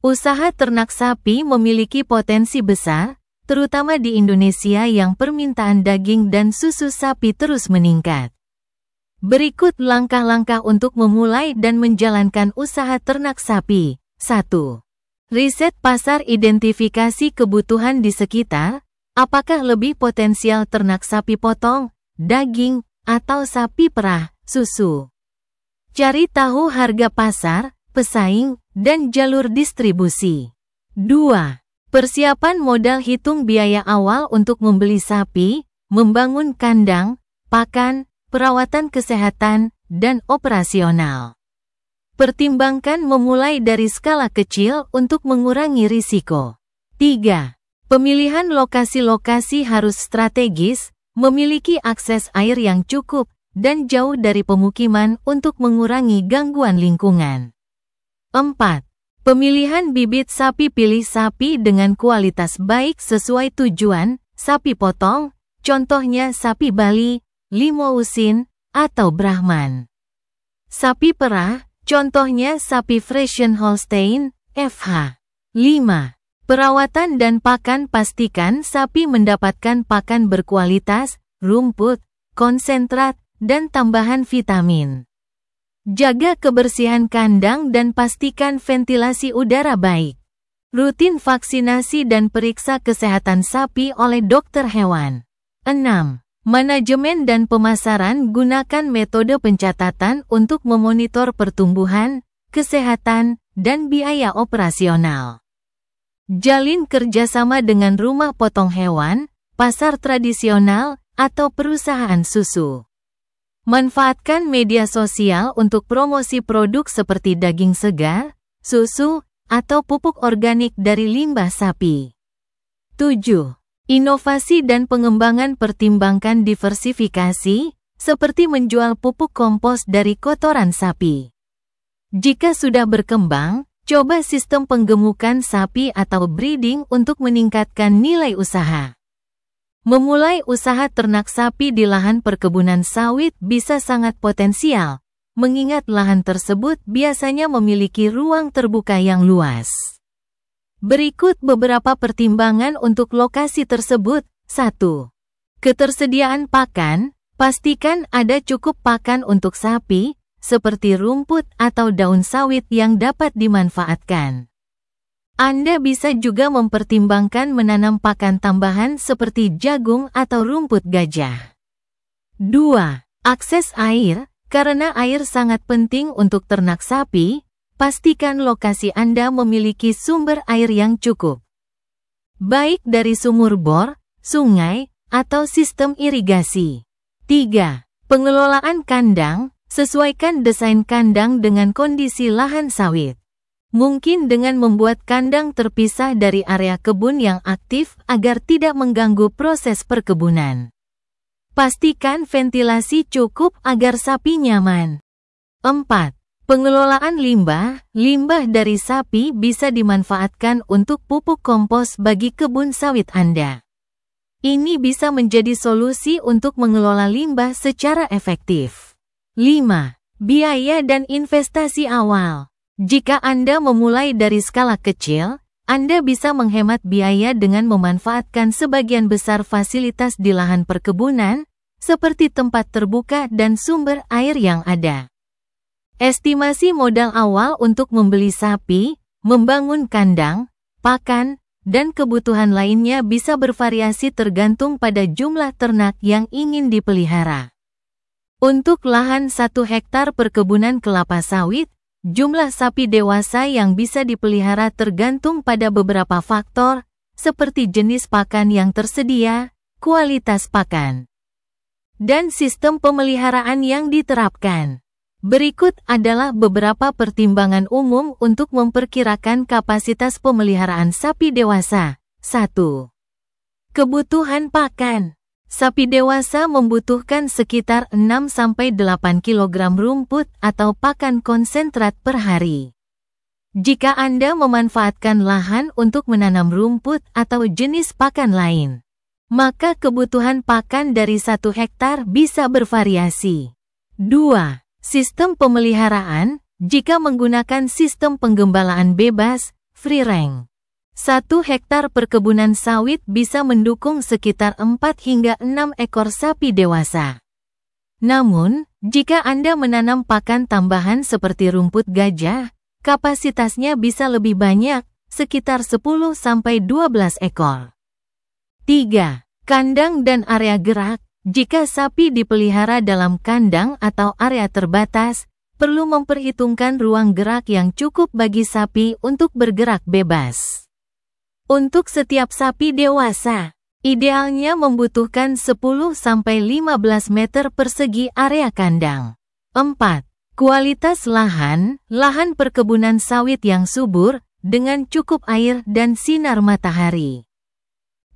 Usaha ternak sapi memiliki potensi besar, terutama di Indonesia yang permintaan daging dan susu sapi terus meningkat. Berikut langkah-langkah untuk memulai dan menjalankan usaha ternak sapi. 1. Riset pasar, identifikasi kebutuhan di sekitar. Apakah lebih potensial ternak sapi potong, daging, atau sapi perah, susu? Cari tahu harga pasar, pesaing, dan jalur distribusi. 2. Persiapan modal. Hitung biaya awal untuk membeli sapi, membangun kandang, pakan, perawatan kesehatan, dan operasional. Pertimbangkan memulai dari skala kecil untuk mengurangi risiko. 3. Pemilihan lokasi harus strategis, memiliki akses air yang cukup, dan jauh dari pemukiman untuk mengurangi gangguan lingkungan. 4. Pemilihan bibit sapi. Pilih sapi dengan kualitas baik sesuai tujuan, sapi potong, contohnya sapi Bali, Limousin, atau Brahman. Sapi perah, contohnya sapi Friesian Holstein, FH. 5. Perawatan dan pakan. Pastikan sapi mendapatkan pakan berkualitas, rumput, konsentrat, dan tambahan vitamin. Jaga kebersihan kandang dan pastikan ventilasi udara baik. Rutin vaksinasi dan periksa kesehatan sapi oleh dokter hewan. 6. Manajemen dan pemasaran. Gunakan metode pencatatan untuk memonitor pertumbuhan, kesehatan, dan biaya operasional. Jalin kerjasama dengan rumah potong hewan, pasar tradisional, atau perusahaan susu. Manfaatkan media sosial untuk promosi produk seperti daging segar, susu, atau pupuk organik dari limbah sapi. 7. Inovasi dan pengembangan. Pertimbangkan diversifikasi, seperti menjual pupuk kompos dari kotoran sapi. Jika sudah berkembang, coba sistem penggemukan sapi atau breeding untuk meningkatkan nilai usaha. Memulai usaha ternak sapi di lahan perkebunan sawit bisa sangat potensial, mengingat lahan tersebut biasanya memiliki ruang terbuka yang luas. Berikut beberapa pertimbangan untuk lokasi tersebut. 1. Ketersediaan pakan. Pastikan ada cukup pakan untuk sapi, seperti rumput atau daun sawit yang dapat dimanfaatkan. Anda bisa juga mempertimbangkan menanam pakan tambahan seperti jagung atau rumput gajah. 2. Akses air. Karena air sangat penting untuk ternak sapi, pastikan lokasi Anda memiliki sumber air yang cukup. Baik dari sumur bor, sungai, atau sistem irigasi. 3. Pengelolaan kandang. Sesuaikan desain kandang dengan kondisi lahan sawit. Mungkin dengan membuat kandang terpisah dari area kebun yang aktif agar tidak mengganggu proses perkebunan. Pastikan ventilasi cukup agar sapi nyaman. 4. Pengelolaan limbah. Limbah dari sapi bisa dimanfaatkan untuk pupuk kompos bagi kebun sawit Anda. Ini bisa menjadi solusi untuk mengelola limbah secara efektif. 5. Biaya dan investasi awal. Jika Anda memulai dari skala kecil, Anda bisa menghemat biaya dengan memanfaatkan sebagian besar fasilitas di lahan perkebunan, seperti tempat terbuka dan sumber air yang ada. Estimasi modal awal untuk membeli sapi, membangun kandang, pakan, dan kebutuhan lainnya bisa bervariasi tergantung pada jumlah ternak yang ingin dipelihara. Untuk lahan 1 hektar perkebunan kelapa sawit, jumlah sapi dewasa yang bisa dipelihara tergantung pada beberapa faktor, seperti jenis pakan yang tersedia, kualitas pakan, dan sistem pemeliharaan yang diterapkan. Berikut adalah beberapa pertimbangan umum untuk memperkirakan kapasitas pemeliharaan sapi dewasa. 1. Kebutuhan pakan. Sapi dewasa membutuhkan sekitar 6-8 kg rumput atau pakan konsentrat per hari. Jika Anda memanfaatkan lahan untuk menanam rumput atau jenis pakan lain, maka kebutuhan pakan dari 1 hektar bisa bervariasi. 2. Sistem pemeliharaan. Jika menggunakan sistem penggembalaan bebas, free range. 1 hektar perkebunan sawit bisa mendukung sekitar 4 hingga 6 ekor sapi dewasa. Namun, jika Anda menanam pakan tambahan seperti rumput gajah, kapasitasnya bisa lebih banyak, sekitar 10-12 ekor. 3. Kandang dan area gerak. Jika sapi dipelihara dalam kandang atau area terbatas, perlu memperhitungkan ruang gerak yang cukup bagi sapi untuk bergerak bebas. Untuk setiap sapi dewasa, idealnya membutuhkan 10-15 meter persegi area kandang. 4. Kualitas lahan. Lahan perkebunan sawit yang subur, dengan cukup air dan sinar matahari,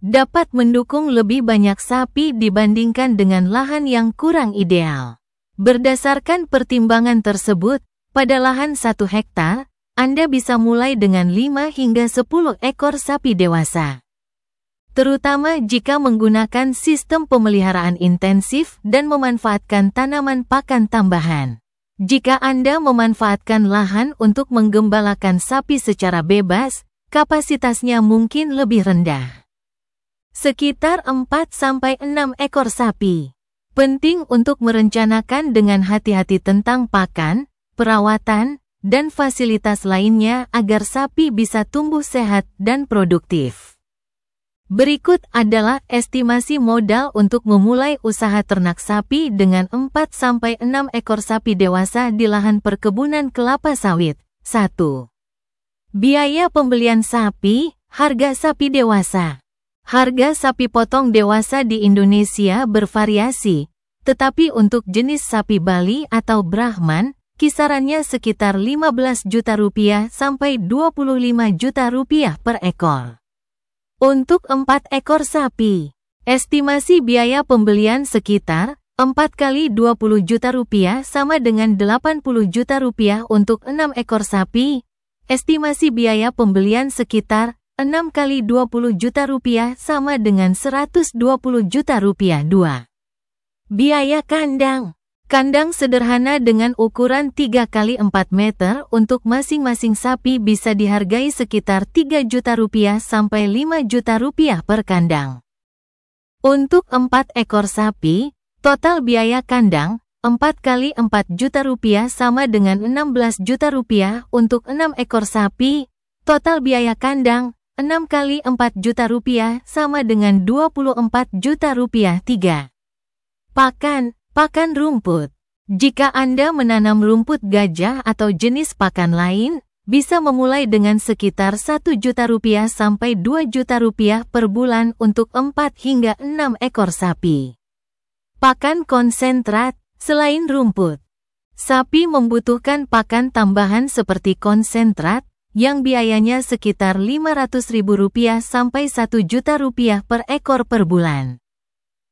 dapat mendukung lebih banyak sapi dibandingkan dengan lahan yang kurang ideal. Berdasarkan pertimbangan tersebut, pada lahan 1 hektar, Anda bisa mulai dengan 5 hingga 10 ekor sapi dewasa. Terutama jika menggunakan sistem pemeliharaan intensif dan memanfaatkan tanaman pakan tambahan. Jika Anda memanfaatkan lahan untuk menggembalakan sapi secara bebas, kapasitasnya mungkin lebih rendah. Sekitar 4-6 ekor sapi. Penting untuk merencanakan dengan hati-hati tentang pakan, perawatan, dan fasilitas lainnya agar sapi bisa tumbuh sehat dan produktif. Berikut adalah estimasi modal untuk memulai usaha ternak sapi dengan 4-6 ekor sapi dewasa di lahan perkebunan kelapa sawit. 1. Biaya pembelian sapi. Harga sapi dewasa. Harga sapi potong dewasa di Indonesia bervariasi, tetapi untuk jenis sapi Bali atau Brahman, kisarannya sekitar Rp15 juta sampai Rp25 juta per ekor. Untuk 4 ekor sapi, estimasi biaya pembelian sekitar 4 kali Rp20 juta sama dengan Rp80 juta untuk 6 ekor sapi. Estimasi biaya pembelian sekitar 6 kali Rp20 juta sama dengan Rp120 juta. 2. Biaya kandang. Kandang sederhana dengan ukuran 3 kali 4 meter untuk masing-masing sapi bisa dihargai sekitar Rp3 juta sampai Rp5 juta per kandang. Untuk 4 ekor sapi, total biaya kandang 4 kali Rp4 juta sama dengan Rp16 juta untuk 6 ekor sapi. Total biaya kandang 6 kali Rp4 juta sama dengan Rp24 juta. 3. Pakan rumput. Jika Anda menanam rumput gajah atau jenis pakan lain, bisa memulai dengan sekitar Rp1 juta sampai Rp2 juta per bulan untuk 4 hingga 6 ekor sapi. Pakan konsentrat. Selain rumput, sapi membutuhkan pakan tambahan seperti konsentrat, yang biayanya sekitar Rp500.000 sampai Rp1 juta per ekor per bulan.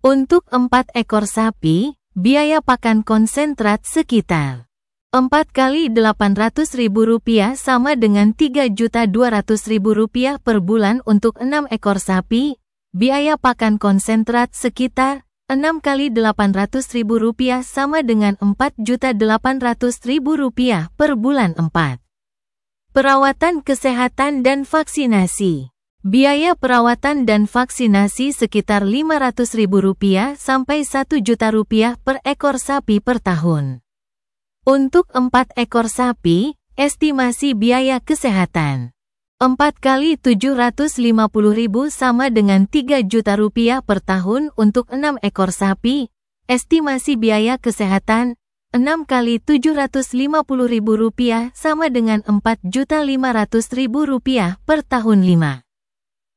Untuk 4 ekor sapi, biaya pakan konsentrat sekitar 4 kali Rp800.000 sama dengan Rp3.200.000 per bulan untuk 6 ekor sapi. Biaya pakan konsentrat sekitar 6 kali Rp800.000 sama dengan Rp4.800.000 per bulan. 4. Perawatan kesehatan dan vaksinasi. Biaya perawatan dan vaksinasi sekitar Rp500.000 sampai Rp1 juta per ekor sapi per tahun. Untuk 4 ekor sapi, estimasi biaya kesehatan 4 kali Rp750.000 sama dengan Rp3 juta per tahun untuk 6 ekor sapi. Estimasi biaya kesehatan 6 kali Rp750.000 sama dengan Rp4.500.000 per tahun. 5.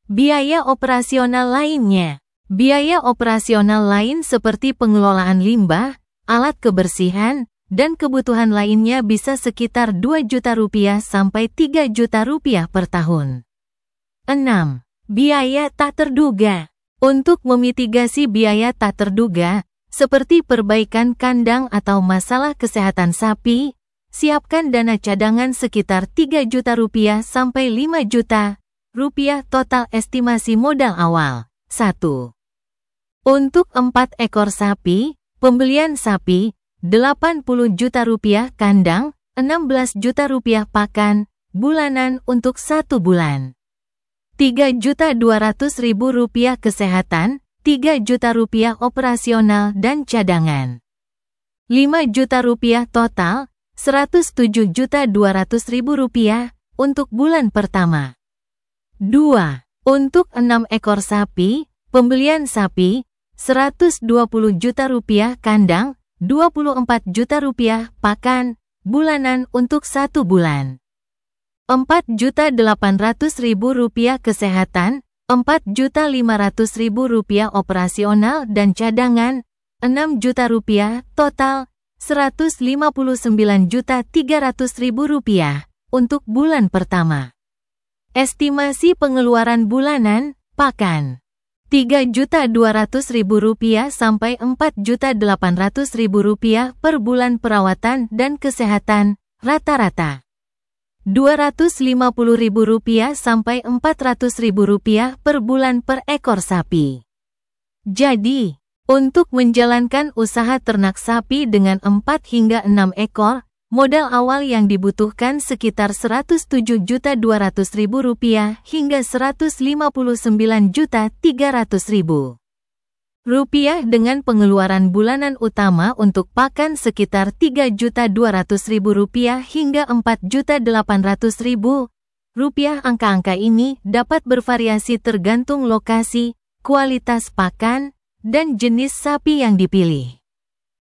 Biaya operasional lainnya. Biaya operasional lain seperti pengelolaan limbah, alat kebersihan, dan kebutuhan lainnya bisa sekitar Rp2 juta sampai Rp3 juta per tahun. 6. Biaya tak terduga. Untuk memitigasi biaya tak terduga, seperti perbaikan kandang atau masalah kesehatan sapi, siapkan dana cadangan sekitar Rp3 juta sampai Rp5 juta. Total estimasi modal awal. 1. Untuk 4 ekor sapi, pembelian sapi, Rp80 juta kandang, Rp16 juta pakan, bulanan untuk 1 bulan. Rp3.200.000 kesehatan, Rp3 juta operasional dan cadangan. Rp5 juta total, Rp107.200.000 untuk bulan pertama. 2. Untuk 6 ekor sapi, pembelian sapi, Rp120 juta kandang, Rp24 juta pakan, bulanan untuk 1 bulan. Rp4.800.000 kesehatan, Rp4.500.000 operasional dan cadangan, Rp6 juta total, Rp159.300.000 untuk bulan pertama. Estimasi pengeluaran bulanan, pakan. Rp3.200.000 sampai Rp4.800.000 per bulan perawatan dan kesehatan, rata-rata. Rp250.000 sampai Rp400.000 per bulan per ekor sapi. Jadi, untuk menjalankan usaha ternak sapi dengan 4 hingga 6 ekor, modal awal yang dibutuhkan sekitar Rp107.200.000 hingga Rp159.300.000 dengan pengeluaran bulanan utama untuk pakan sekitar Rp3.200.000 hingga Rp4.800.000. Angka-angka ini dapat bervariasi tergantung lokasi, kualitas pakan, dan jenis sapi yang dipilih.